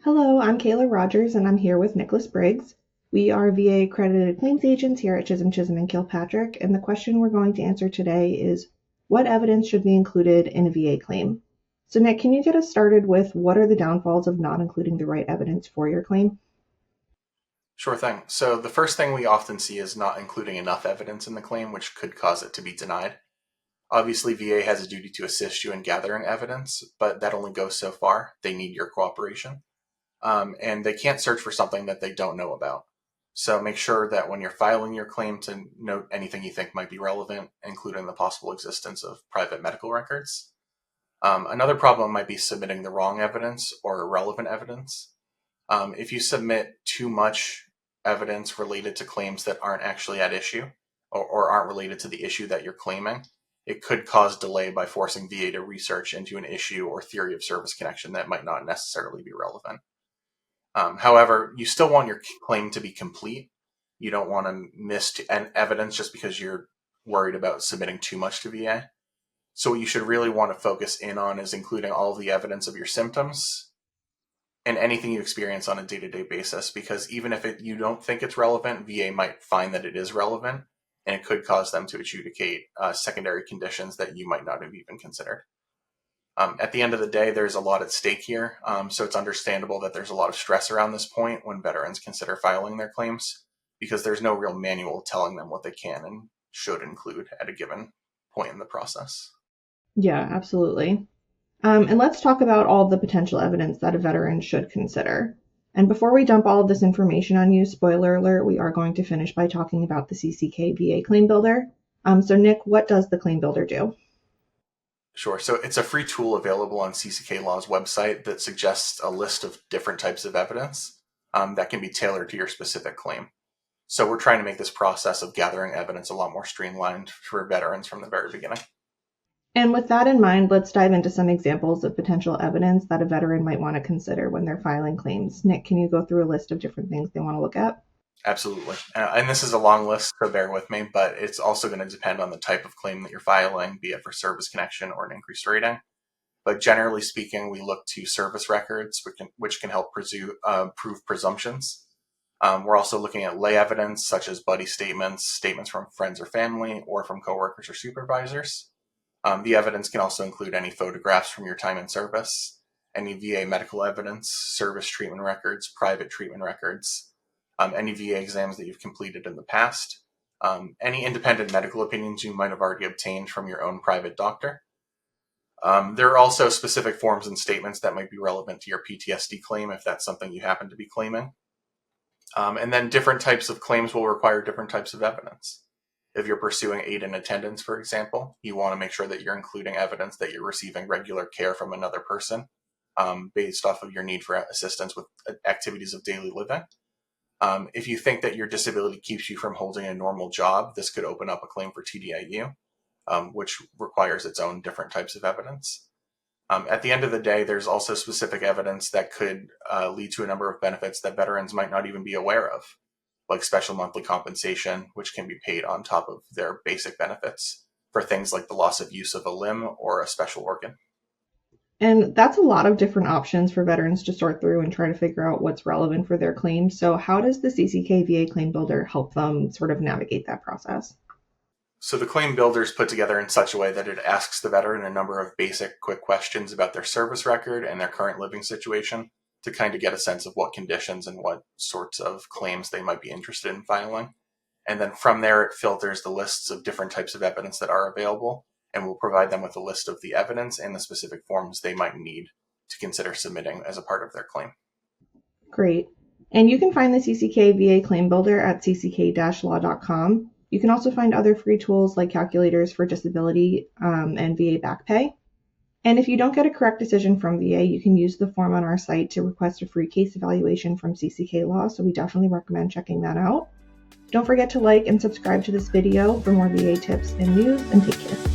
Hello, I'm Kayla Rogers, and I'm here with Nicholas Briggs. We are VA accredited claims agents here at Chisholm and Kilpatrick, and the question we're going to answer today is, what evidence should be included in a VA claim? So Nick, can you get us started with what are the downfalls of not including the right evidence for your claim? Sure thing. So the first thing we often see is not including enough evidence in the claim, which could cause it to be denied. Obviously, VA has a duty to assist you in gathering evidence, but that only goes so far. They need your cooperation. And they can't search for something that they don't know about. So make sure that when you're filing your claim to note anything you think might be relevant, including the possible existence of private medical records. Another problem might be submitting the wrong evidence or irrelevant evidence. If you submit too much evidence related to claims that aren't actually at issue or aren't related to the issue that you're claiming, it could cause delay by forcing VA to research into an issue or theory of service connection that might not necessarily be relevant. However, you still want your claim to be complete. You don't want to miss evidence just because you're worried about submitting too much to VA. So what you should really want to focus in on is including all of the evidence of your symptoms and anything you experience on a day-to-day basis, because even if you don't think it's relevant, VA might find that it is relevant, and it could cause them to adjudicate secondary conditions that you might not have even considered. At the end of the day, there's a lot at stake here, so it's understandable that there's a lot of stress around this point when veterans consider filing their claims, because there's no real manual telling them what they can and should include at a given point in the process. Yeah, absolutely. And let's talk about all the potential evidence that a veteran should consider. And before we dump all of this information on you, spoiler alert, we are going to finish by talking about the CCK VA Claim Builder. So Nick, what does the Claim Builder do? Sure. So it's a free tool available on CCK Law's website that suggests a list of different types of evidence that can be tailored to your specific claim. So we're trying to make this process of gathering evidence a lot more streamlined for veterans from the very beginning. And with that in mind, let's dive into some examples of potential evidence that a veteran might want to consider when they're filing claims. Nick, can you go through a list of different things they want to look at? Absolutely. And this is a long list, so bear with me, but it's also going to depend on the type of claim that you're filing, be it for service connection or an increased rating. But generally speaking, we look to service records, which can help prove presumptions. We're also looking at lay evidence, such as buddy statements, statements from friends or family, or from coworkers or supervisors. The evidence can also include any photographs from your time in service, any VA medical evidence, service treatment records, private treatment records, any VA exams that you've completed in the past, any independent medical opinions you might have already obtained from your own private doctor. There are also specific forms and statements that might be relevant to your PTSD claim if that's something you happen to be claiming. And then different types of claims will require different types of evidence. If you're pursuing aid in attendance, for example, you want to make sure that you're including evidence that you're receiving regular care from another person based off of your need for assistance with activities of daily living. If you think that your disability keeps you from holding a normal job, this could open up a claim for TDIU, which requires its own different types of evidence. At the end of the day, there's also specific evidence that could lead to a number of benefits that veterans might not even be aware of, like special monthly compensation, which can be paid on top of their basic benefits for things like the loss of use of a limb or a special organ. And that's a lot of different options for veterans to sort through and try to figure out what's relevant for their claim. So how does the CCK VA Claim Builder help them sort of navigate that process? So the claim builder is put together in such a way that it asks the veteran a number of basic, quick questions about their service record and their current living situation to kind of get a sense of what conditions and what sorts of claims they might be interested in filing. And then from there, it filters the lists of different types of evidence that are available and will provide them with a list of the evidence and the specific forms they might need to consider submitting as a part of their claim. Great. And you can find the CCK VA Claim Builder at cck-law.com. You can also find other free tools like calculators for disability and VA back pay. And if you don't get a correct decision from VA, you can use the form on our site to request a free case evaluation from CCK Law, so we definitely recommend checking that out. Don't forget to like and subscribe to this video for more VA tips and news, and take care.